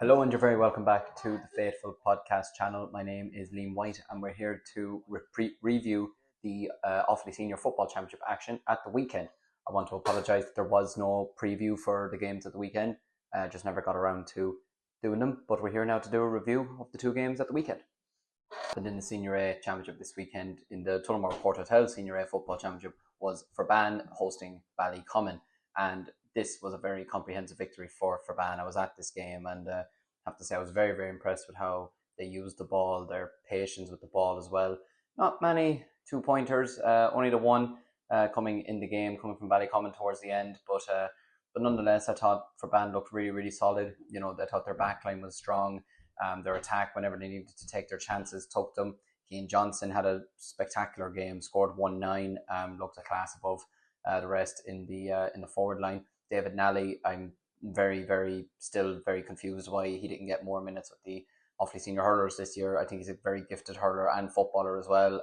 Hello, and you're very welcome back to the Faithful Podcast channel. My name is Liam White, and we're here to review the Offaly Senior Football Championship action at the weekend. I want to apologise that there was no preview for the games at the weekend. Just never got around to doing them, but we're here now to do a review of the two games at the weekend. And in the Senior A Championship this weekend, in the Tullamore Port Hotel Senior A Football Championship, was Forban hosting Ballycommon, and this was a very comprehensive victory for Forban. I was at this game, and have to say I was very, very impressed with how they used the ball, their patience with the ball as well. Not many 2-pointers, only the one coming in the game, coming from Ballycommon towards the end, but nonetheless, I thought Forban looked really, really solid. I thought their backline was strong. Their attack, whenever they needed to take their chances, took them. Keane Johnson had a spectacular game, scored 1-9, looked a class above the rest in the forward line. David Nally, I'm still very confused why he didn't get more minutes with the Offaly Senior hurlers this year. I think he's a very gifted hurler and footballer as well.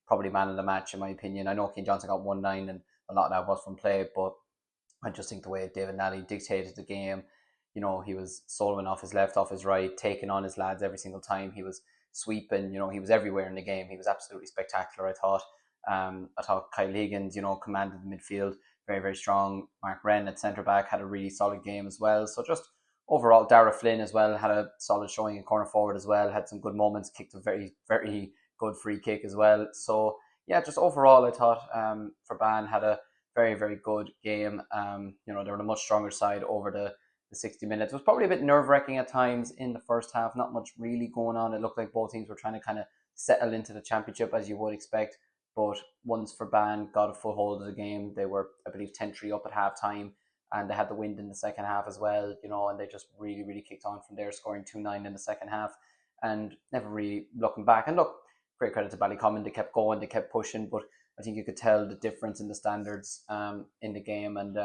Probably man of the match in my opinion. I know Keane Johnson got 1-9 and a lot of that was from play, but I just think the way David Nally dictated the game, he was soloing off his left, off his right, taking on his lads every single time. He was sweeping, he was everywhere in the game. He was absolutely spectacular, I thought. I thought Kyle Higgins, commanded the midfield very, very strong. Mark Wren at centre back had a really solid game as well. So just overall, Dara Flynn as well had a solid showing in corner forward as well, had some good moments, kicked a very, very good free kick as well. So yeah, just overall, I thought Forban had a very, very good game. They were a much stronger side over the 60 minutes. It was probably a bit nerve-wracking at times in the first half. Not much really going on. It looked like both teams were trying to kind of settle into the championship as you would expect. But once Forban got a full hold of the game, they were, I believe, 10-3 up at half-time, and they had the wind in the second half as well, and they just really, really kicked on from there, scoring 2-9 in the second half and never really looking back. And look, great credit to Ballycommon. They kept going, they kept pushing, but I think you could tell the difference in the standards in the game. And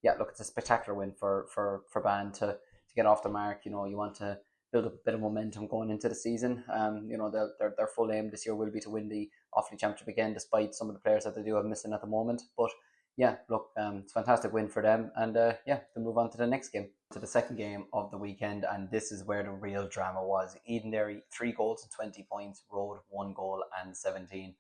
yeah, look, it's a spectacular win for Forban to get off the mark. You want to build up a bit of momentum going into the season. Their full aim this year will be to win the Offaly Championship again, despite some of the players that they do have missing at the moment. But yeah, look, it's a fantastic win for them. And yeah, to move on to the next game, to the second game of the weekend. And this is where the real drama was. Edenderry, 3 goals and 20 points, Road, 1 goal and 17.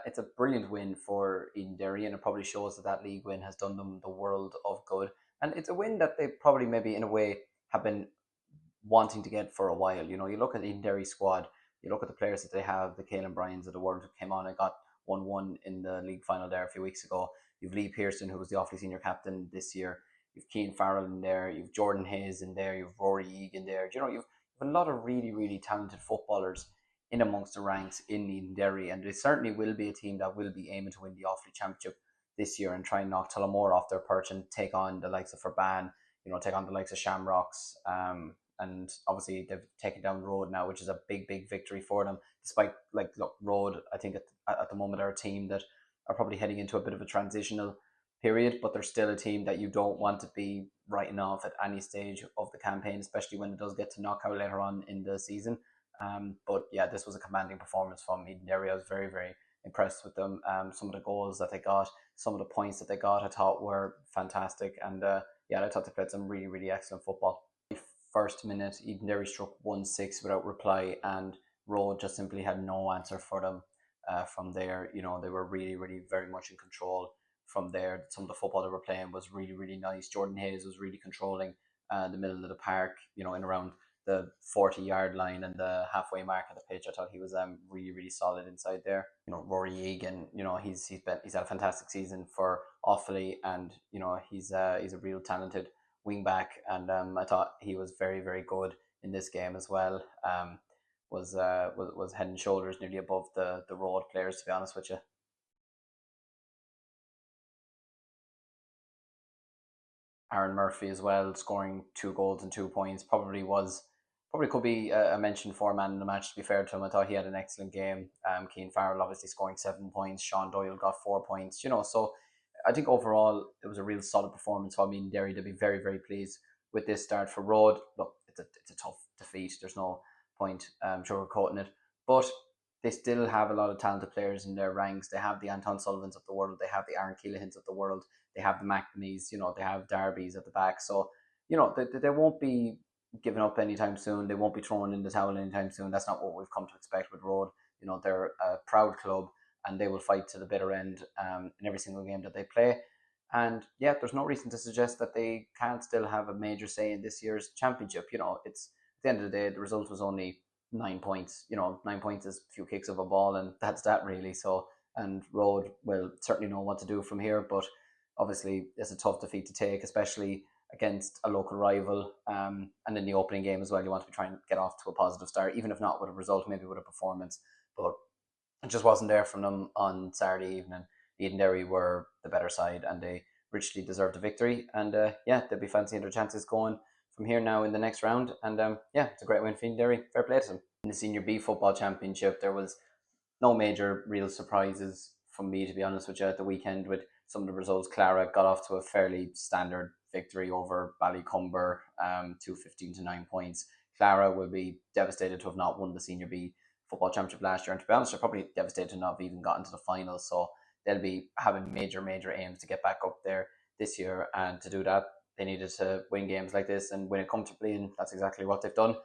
It's a brilliant win for Edenderry, and it probably shows that league win has done them the world of good. And it's a win that they probably maybe in a way have been wanting to get for a while. You look at Edenderry squad, you look at the players that they have, the Caelan Bryans of the world who came on and got 1-1 in the league final there a few weeks ago. You've Lee Pearson, who was the Offaly senior captain this year. You've Cian Farrell in there. You've Jordan Hayes in there. You've Rory Egan in there. You've a lot of really, really talented footballers in amongst the ranks in Edenderry, and they certainly will be a team that will be aiming to win the Offaly Championship this year and try and knock Tullamore off their perch and take on the likes of Forban, take on the likes of Shamrocks. And obviously they've taken down Road now, which is a big, big victory for them. Despite, look, Road, I think at the moment are a team that are probably heading into a bit of a transitional period, but they're still a team that you don't want to be writing off at any stage of the campaign, especially when it does get to knockout later on in the season. But yeah, this was a commanding performance from Edenderry. I was very, very impressed with them. Some of the goals that they got, some of the points that they got, I thought were fantastic. And yeah, I thought they played some really, really excellent football. First minute, Edenderry struck 1-6 without reply, and Road just simply had no answer for them from there. They were really, really very much in control from there. Some of the football they were playing was really, really nice. Jordan Hayes was really controlling the middle of the park, in around the 40-yard line and the halfway mark of the pitch. I thought he was really, really solid inside there. Rory Egan, he's had a fantastic season for Offaly, and he's a real talented wing back, and I thought he was very, very good in this game as well. Was head and shoulders nearly above the Road players, to be honest with you. Aaron Murphy as well, scoring 2 goals and 2 points, probably could be a mention for man in the match. To be fair to him, I thought he had an excellent game. Cian Farrell obviously scoring 7 points. Sean Doyle got 4 points. So I think overall it was a real solid performance for me in Derry. To be very, very pleased with this start for Road. Look, it's a tough defeat. There's no point sugarcoating it, but they still have a lot of talented players in their ranks. They have the Anton Sullivans of the world. They have the Aaron Keelahans of the world. They have the McNamees. They have Darby's at the back. So they won't be giving up anytime soon. They won't be throwing in the towel anytime soon. That's not what we've come to expect with Road. You know, they're a proud club and they will fight to the bitter end in every single game that they play. And yeah, there's no reason to suggest that they can't still have a major say in this year's championship. You know, it's at the end of the day, the result was only 9 points. You know, 9 points is a few kicks of a ball, and that's that really. So, and Road will certainly know what to do from here, but obviously it's a tough defeat to take, especially against a local rival. And in the opening game as well, you want to be trying to get off to a positive start, even if not with a result, maybe with a performance. But it just wasn't there from them on Saturday evening. Edenderry were the better side and they richly deserved a victory. And yeah, they'll be fancying their chances going from here now in the next round. And yeah, it's a great win for Edenderry. Fair play to them. In the Senior B Football Championship, there was no major real surprises from me, to be honest with you, at the weekend with some of the results. Clara got off to a fairly standard victory over Ballycumber, 215 to 9 points. Clara will be devastated to have not won the Senior B Football Championship last year, and to be honest, they're probably devastated to not have even gotten to the final. So they'll be having major aims to get back up there this year, and to do that, they needed to win games like this and win it comfortably, and that's exactly what they've done.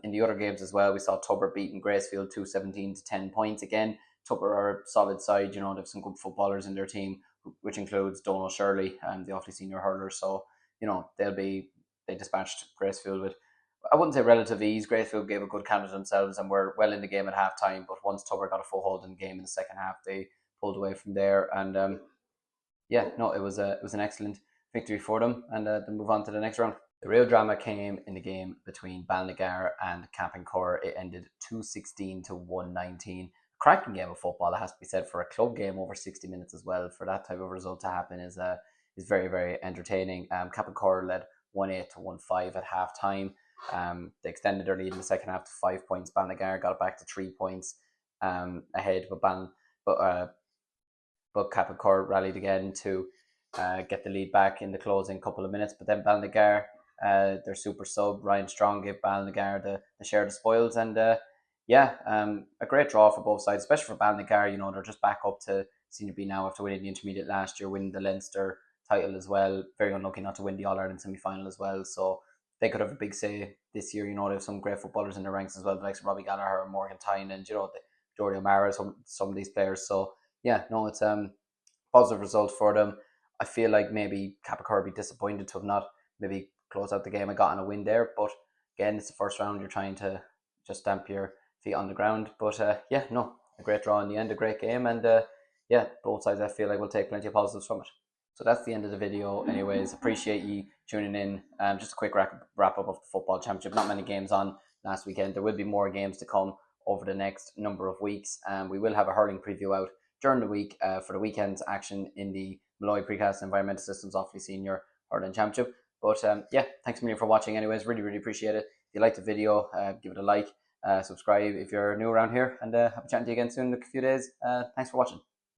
In the other games as well, we saw Tubber beating Gracefield 217 to 10 points. Again, Tubber are a solid side. You know, they have some good footballers in their team, which includes Donal Shirley and the Offaly senior hurler. So, you know, they dispatched Gracefield with, I wouldn't say relative ease. Gracefield gave a good count of themselves and were well in the game at half time. But once Tubber got a foothold in the game in the second half, they pulled away from there. And yeah, no, it was an excellent victory for them. And then move on to the next round. The real drama came in the game between Balnagar and Cappincore. It ended 216 to 119. Cracking game of football, it has to be said, for a club game over 60 minutes as well. For that type of result to happen is very entertaining. Cappincore led 1-8 to 1-5 at half time. They extended their lead in the second half to 5 points. Balnagar got it back to 3 points ahead, but Cappincore rallied again to get the lead back in the closing couple of minutes. But then Balnagar, their super sub Ryan Strong, gave Balnagar the share of the spoils, and yeah, a great draw for both sides, especially for Balnagar. You know, they're just back up to Senior B now after winning the intermediate last year, winning the Leinster title as well. Very unlucky not to win the All Ireland semi final as well. So they could have a big say this year. You know, they have some great footballers in their ranks as well, like Robbie Gallagher, Morgan Tyne, and you know, Jordy O'Mara, some of these players. So yeah, no, it's positive result for them. I feel like maybe Cappincore would be disappointed to have not maybe closed out the game and gotten a win there. But again, it's the first round. You're trying to just stamp your feet on the ground. But yeah, no, a great draw in the end, a great game. And yeah, both sides I feel like will take plenty of positives from it. So that's the end of the video. Anyways, appreciate you tuning in. Just a quick wrap up of the football championship. Not many games on last weekend. There will be more games to come over the next number of weeks. We will have a hurling preview out during the week for the weekend's action in the Malloy Precast Environmental Systems Offaly Senior Hurling Championship. But yeah, thanks a million for watching anyways. Really appreciate it. If you liked the video, give it a like, subscribe if you're new around here, and I'll be chatting to you again soon in a few days. Thanks for watching.